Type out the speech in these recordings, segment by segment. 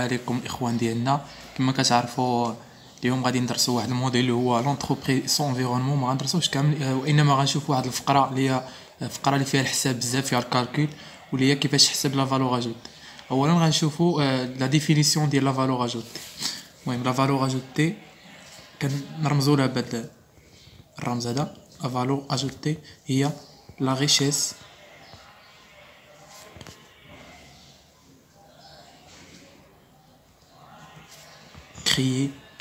عليكم الاخوان ديالنا. كما كتعرفوا اليوم غادي ندرسوا واحد الموديل اللي هو لونتربريز انفيرونمون. ما غندرسوش كامل، وانما غنشوفوا واحد الفقره اللي هي فقره اللي فيها الحساب بزاف، فيها الكالكول، واللي هي كيفاش تحسب لا فالور اجوتي. اولا غنشوفوا لا ديفينيسيون ديال لا فالور اجوتي. المهم لا فالور اجوتي كنرمزوا لها بهذا الرمز هذا. لا فالور اجوتي هي لا ريشيس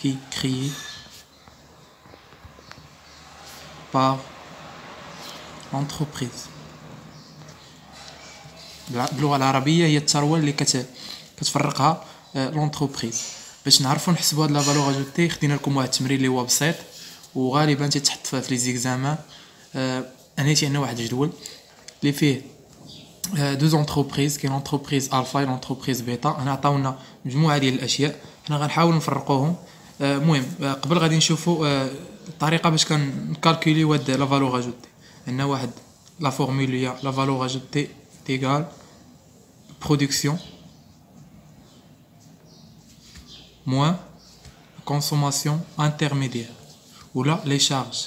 créé par l'entreprise. باللغه العربيه هي الثروه اللي كتفرقها لونتربريز. باش نعرفوا نحسبوا هاد لا فالور اجوتي خدينا لكم واحد التمرين اللي هو بسيط وغالبا تتحط في لي زيكزامان. انيتي عندنا واحد الجدول اللي فيه دوز انتربريز، كاين لونتربريز الفا و لونتربريز بيتا. انا عطاونا مجموعه ديال الاشياء، حنا غنحاول نفرقوهم. المهم قبل غادي نشوفوا الطريقه باش كنكالكوليو هاد لا فالور اجوتي. عندنا واحد لا فورمول هي لا فالور اجوتي égal production moins consommation intermédiaire ou là les charges.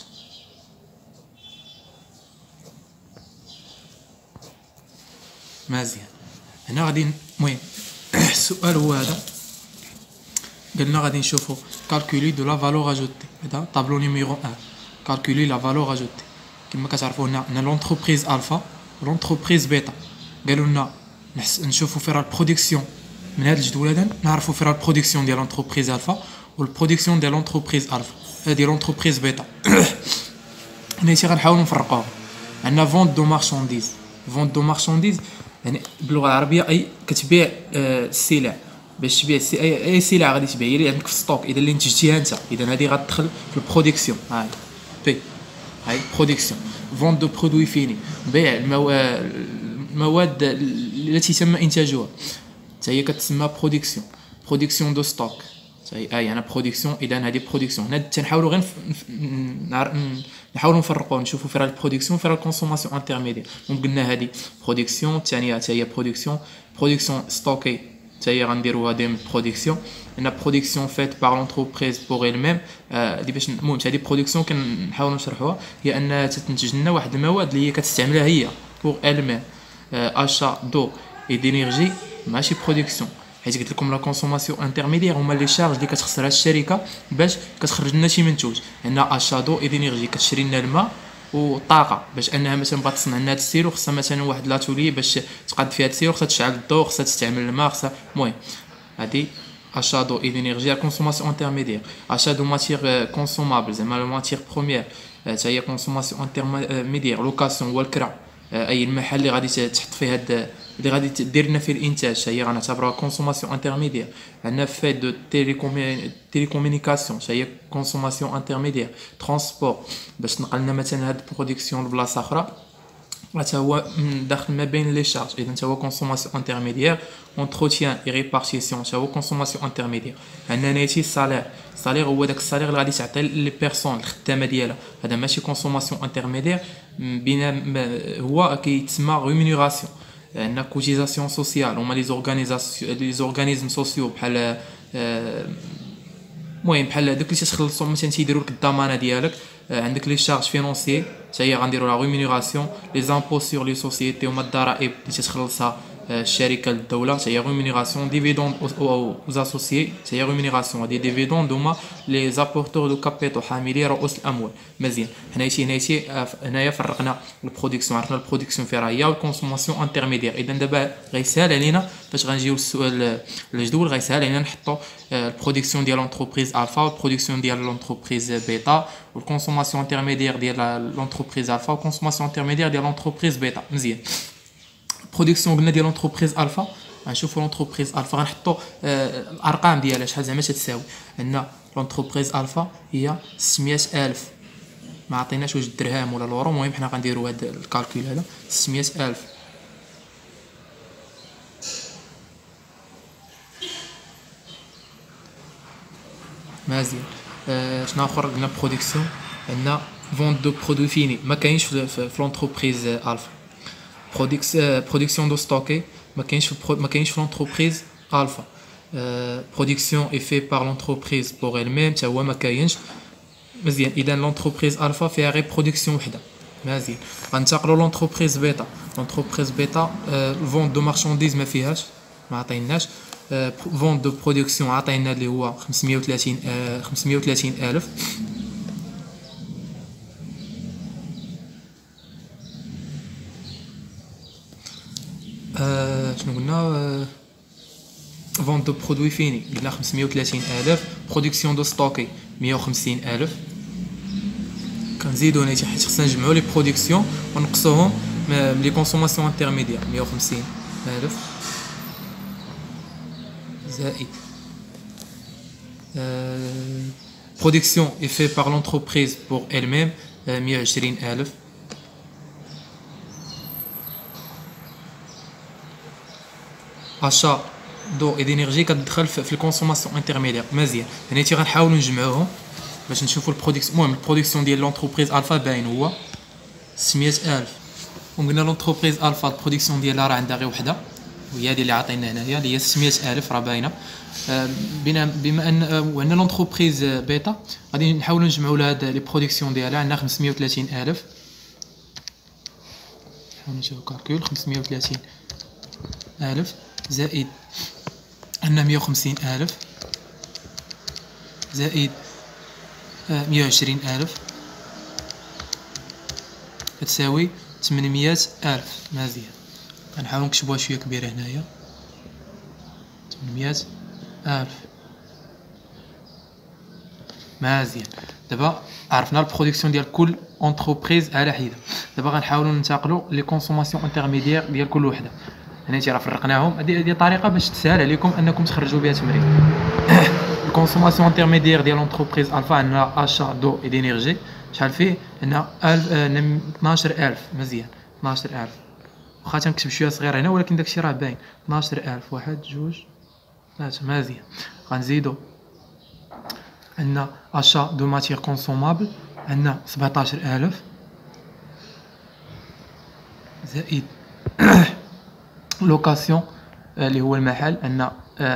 مزيان. هنا غادي المهم السؤال هو هذا، قلنا غادي نشوفوا كالكولي دو لا فالور اجوتي. هذا طابلو نيميرو 1، كالكولي لا فالور اجوتي. كما كتعرفوا هنا لونتربريز الفا لونتربريز بيتا. قالوا لنا نشوفوا فيها البرودكسيون من هذا الجدول هذا، نعرفوا فيها البرودكسيون ديال لونتربريز الفا والبرودكسيون ديال لونتربريز الفا هذه لونتربريز بيتا. نيتي غنحاولوا نفرقوها. عندنا فونت دو مارشانديز. فونت دو مارشانديز يعني باللغه العربيه اي كتبيع السلع. باش تبيع اي سلعه غادي تبيع هي اللي عندك في ستوك، اذا اللي انتجتيها انت، اذا هذه غتدخل في البرودكسيون. هاي بي هاي برودكسيون. فونت دو برودوي فيني، بيع المواد التي تم انتاجها، حتى هي كتسمى برودكسيون. برودكسيون دو ستوك حتى هي يعني برودكسيون. اذا هذه برودكسيون. هنا تنحاولوا غير نحاولوا نفرقوا، نشوفوا فيها البرودكسيون فيها الكونسوماسيون انترميدير. قلنا هذه برودكسيون، الثانيه حتى هي برودكسيون ستوكي حتى هي غنديروها ديما برودكسيون. هنا برودكسيون فيت بار لونتربريز بور ايل ميم. دي باش المهم هذه برودكسيون كنحاولوا نشرحوها، هي انها تنتج لنا واحد المواد اللي هي كتستعملها هي بور ايل ميم. achat d'eau et d'énergie ماشي برودكسيون، حيت قلت لكم لا كونسوماسيون انترميدير هما لي شارج اللي كتخسرها الشركه باش كتخرج لنا شي منتوج. عندنا achat d'eau et d'énergie كتشري لنا الماء والطاقه باش انها مثلا بغات تصنع لنا هاد السيرو، خصها مثلا واحد لاتولي باش تقاد فيها السيرو، خصها تشعل الضوء، خصها تستعمل الماء، خصها المهم هادي achat d'eau et d'énergie. la consommation intermédiaire achat de matières consommables زعما la matière première حتى هي consommation intermédiaire. location هو الكرا، اي المحل اللي غادي تحط فيه هاد اللي غادي دير لنا فيه الانتاج هي غنعتبروها كونسوماسيون انترميدير. عندنا في دو تيليكومونيكاسيون هي كونسوماسيون انترميدير. ترونسبور باش تنقل لنا مثلا هاد البرودكسيون لبلاصه اخرى، حتى هو داخل ما بين لي شارج، اذا حتى هو كونسوماسيون انترميدير. اونتروتيان اي ريبارتيسيون حتى هو كونسوماسيون انترميدير. عندنا نيتي سالير. السالير هو داك السالير اللي غادي تعطي لي بيرسون الخدامه ديالها، هذا ماشي كونسوماسيون انترميدير، هو كيتسمى ريمونيراسيون. عندنا كوتيزاسيون سوسيال هما لي زورغانيزم سوسيو بحال المهم بحال دوك اللي تخلصوا مثلا تيديروا لك الضمانه ديالك. عندك لي شارج فينونسيي حتى هي غنديروا لا ريمونيراسيون. لي زامبو سور لي سوسيتي هما الضرائب اللي تتخلصها الشركه للدوله حتى هي ريمونيراسيون. ديفيدوند او اسوسيي حتى هي ريمونيراسيون. هادي ديفيدوند هما لي زابورتور دو كابيتو حاملي رؤوس الاموال. مزيان. هنايا فرقنا البرودكسيون، عرفنا البرودكسيون فيها هي والكونسوماسيون انترميدير. اذا دابا غيسهل علينا فاش غنجيو السؤال الجدول، غيسهل علينا نحطوا البرودكسيون ديال لونتربريز الفا والبرودكسيون ديال لونتربريز بيتا والكونسوماسيون انترميدير ديال لونتربريز الفا والكونسوماسيون انترميدير ديال لونتربريز بيتا. مزيان. برودكسيون قلنا ديال لونتربريز الفا، غنشوفوا لونتربريز الفا غنحطوا الارقام ديالها شحال زعما تتساوي. عندنا لونتربريز الفا هي 600000، ما عطيناش واش الدرهم ولا الورو، المهم حنا غنديروا هذا الكالكول هذا 600000. مزيان. شنو اخر؟ قلنا برودكسيون. عندنا فونت دو برودوي فيني ما كاينش في لونتربريز الفا. برودكسيون دو ستوكي ما كاينش في لونتربريز الفا. برودكسيون اي في بار لونتربريز بور elle même تا هو ما كاينش مزيان. اذا لونتربريز الفا فيها غير برودكسيون وحده مزيان. غنتقلوا لونتربريز بيتا. لونتربريز بيتا فون دو مارشانديز ما فيهاش ما عطيناش. فون دو برودكسيون عطينا اللي هو 530 الف. شنو قلنا فون دو برودوي فيني قلنا 530 الف. برودكسيون دو ستوكي 150 الف. كنزيدو نيتي حيت خصنا نجمعو لي برودكسيون ونقصوهم لي كونسوماسيون انترميديير 150 الف زائد برودكسيون اي في بار لونتربريز بور elle même 120 الف. achat d'eau et d'énergie كتدخل في الكونسوماسيون انترميديير مزيان. هنيتي غنحاولوا نجمعوهم باش نشوفوا البرودكسيون. المهم البرودكسيون ديال لونتربريز الفا باين هو 600000. وقلنا لونتربريز الفا البرودكسيون ديالها راه عندها غير وحده وهي هذه اللي عطينا هنايا اللي هي 600000 راه باينه. بما ان وعندنا لونتربريز بيتا غادي نحاولوا نجمعوا لها هاد لي برودكسيون ديالها. عندنا 530000. نحاول نشوفوا كالكول 530000 زائد عندنا 150000 زائد 120000 كتساوي 800000 مزيان. غنحاولوا نكتبوها شويه كبيره هنايا 800000 مزيان. دابا عرفنا البرودكسيون ديال كل اونتربريز على حده. دابا غنحاولوا ننتقلوا لي كونسوماسيون انترميديير ديال كل وحده. هنا راه فرقناهم. هذه طريقه باش تسهل عليكم انكم تخرجوا بها تمرين. الكونسوماسيون انترميديير ديال لونتربريز الفا عندنا اشا دو اي دينيرجي شحال فيه؟ عندنا 12000 مزيان 12000. واخا تنكتب شويه صغير هنا ولكن داكشي راه باين 12000 1 2 3 مزيان. غنزيدو عندنا اشا دو ماتير كونسومابل عندنا 17000 زائد لوكاسيون اللي هو المحل عندنا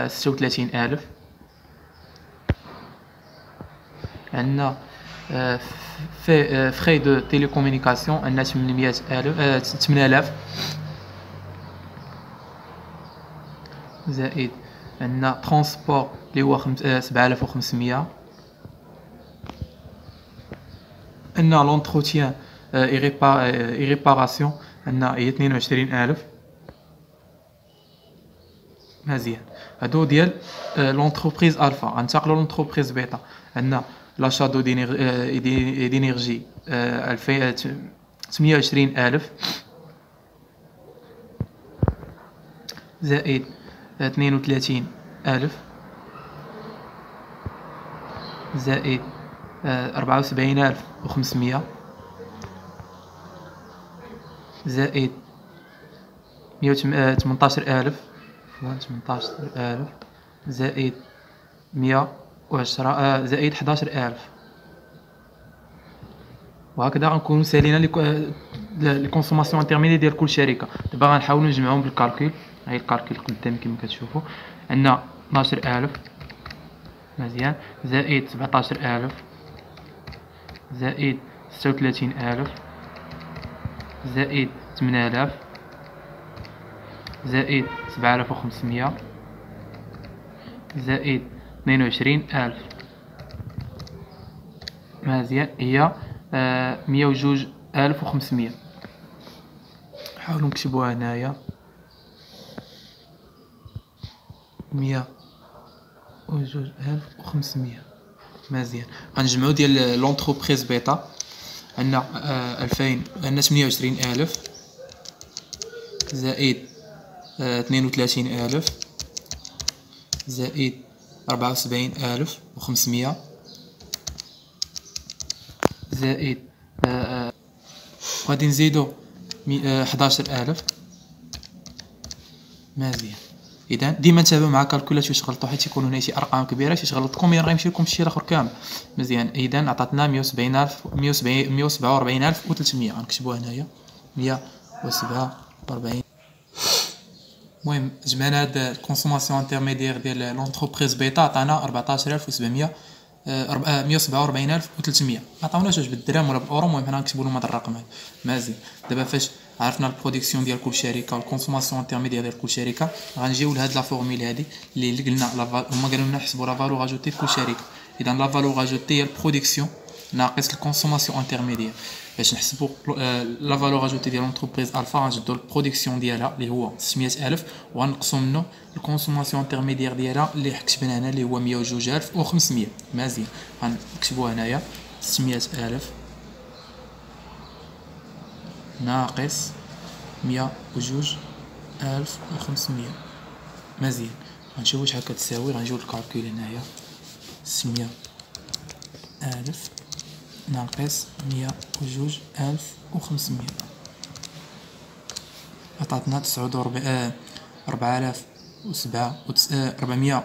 36000. عندنا فخي دو تيليكومونيكاسيون عندنا 8000 زائد عندنا ترونسبور اللي هو 7500. عندنا لونتروتيان اي ريباراسيون عندنا هي 22000 مزيان. هادو ديال لونتربريز الفا. غنتقلوا لونتربريز بيتا. عندنا لاشا دو دينيرجي 28000 زائد 32000 زائد 74500 زائد 18000 زائد 110 زائد 11000. وهكذا غنكونوا سالينا لي كونسوماسيون انترميديير ديال كل شركه. دابا غنحاولوا نجمعهم بالكالكول. هاي الكالكول قدام كما كتشوفوا. عندنا 12000 مزيان زائد 17000 زائد 36000 زائد 8000 زائد 7500 زائد 22000 مزيان هي 102500. نحاولوا نكتبوها هنايا 102500 مزيان. غنجمعوا ديال لونتربريز بيتا. عندنا 2000 عندنا 28000 زائد 32000 زائد 74500 زائد غادي نزيدو 11000 مزيان. اذا ديما نتابعوا مع كالكولات واش غلطوا حيت يكونوا هنا شي ارقام كبيره شي غلطكم غيمشي لكم شي الاخر كامل مزيان. اذا عطاتنا 147300 غنكتبوها هنايا 147 المهم جمعنا هاد الكونسوماسيون انترميديير ديال لونتربريز بيتا عطانا 14700 147300 ما عطاوناش واش بالدرهم ولا بالاورو. المهم حنا نكتبوا لهم هاد الرقم هذا مزيان. دابا فاش عرفنا البرودكسيون ديال كل شركه والكونسوماسيون انترميديير ديال كل شركه غنجيو لهاد لا فورميل هادي اللي قلنا هما قالوا لنا نحسبوا لا فالور اجوتي لكل شركه. اذا لا فالور اجوتي هي البرودكسيون ناقص الكونسوماسيون انترميديير. باش نحسبوا لا فالور اجوتي ديال لونتربريز الفا غنجدوا البرودكسيون ديالها اللي هو 600000 وغنقصوا منه الكونسوماسيون انترميديير ديالها اللي كتبنا هنا اللي هو 102500. مزيان غنكتبوها هنايا 600000 ناقص 102500. مزيان غنشوفو شحال كتساوي. غنجيو للكالكول هنايا 600000 ناقص 102500 عطاتنا 497500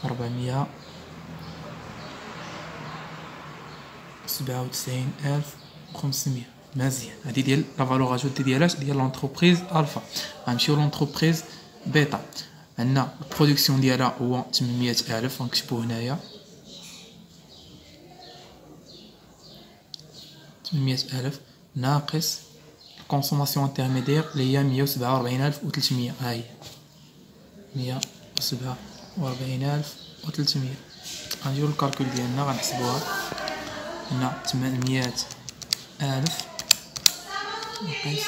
497500. مزيان هادي ديال لا فالور اجوتي ديال لونتربريز الفا. غنمشيو لونتربريز بيتا. عندنا البرودكسيون ديالها هو 800000 غنكتبو هنايا 800000 ناقص الكونسوماسيون انترميديير اللي هي 147300. ها هي 147300. غنجيو للكالكول ديالنا غنحسبوها هنا 800000 ناقص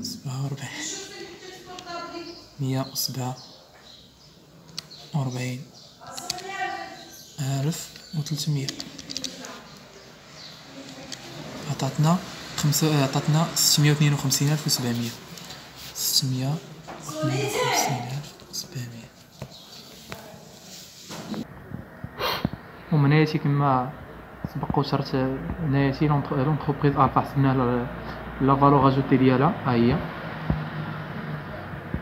47 147300 عطاتنا 652700 652700. ومن هنا كما سبق وشرت هنايا لونتربريز الفا حسبنا لا فالور اجوتي ديالها ها هي.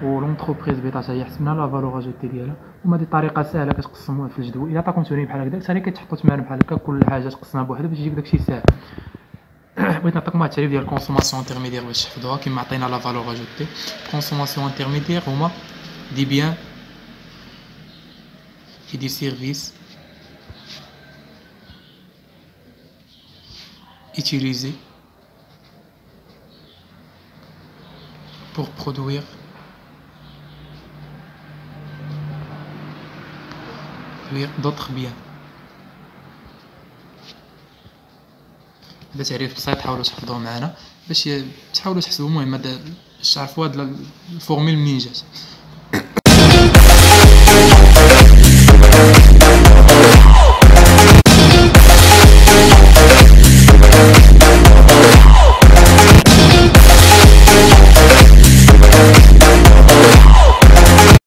ولونتربريز بيتا حتى هي حسبنا لا فالور اجوتي ديالها. وما دي طريقه سهله كتقسموها في الجدول. الا عطاكم تمرين بحال هكذا ثاني كتحطوا تمارين بحال هكا كل حاجه تقسمها بوحدها باش يجيك داكشي ساهل. بغيت نعطيكم واحد التعريف ديال الكونسوماسيون انترميديير باش تحفظوها. كيما عطينا لا فالور اجوتي كونسوماسيون انترميديير هما دي بيان et des services utilisés pour produire d'autres biens. هذا تعريف بسيط حاولوا تحفظوه معنا باش تحاولوا تحسبوا. المهم باش تعرفوا هاد الفورميل منين جات.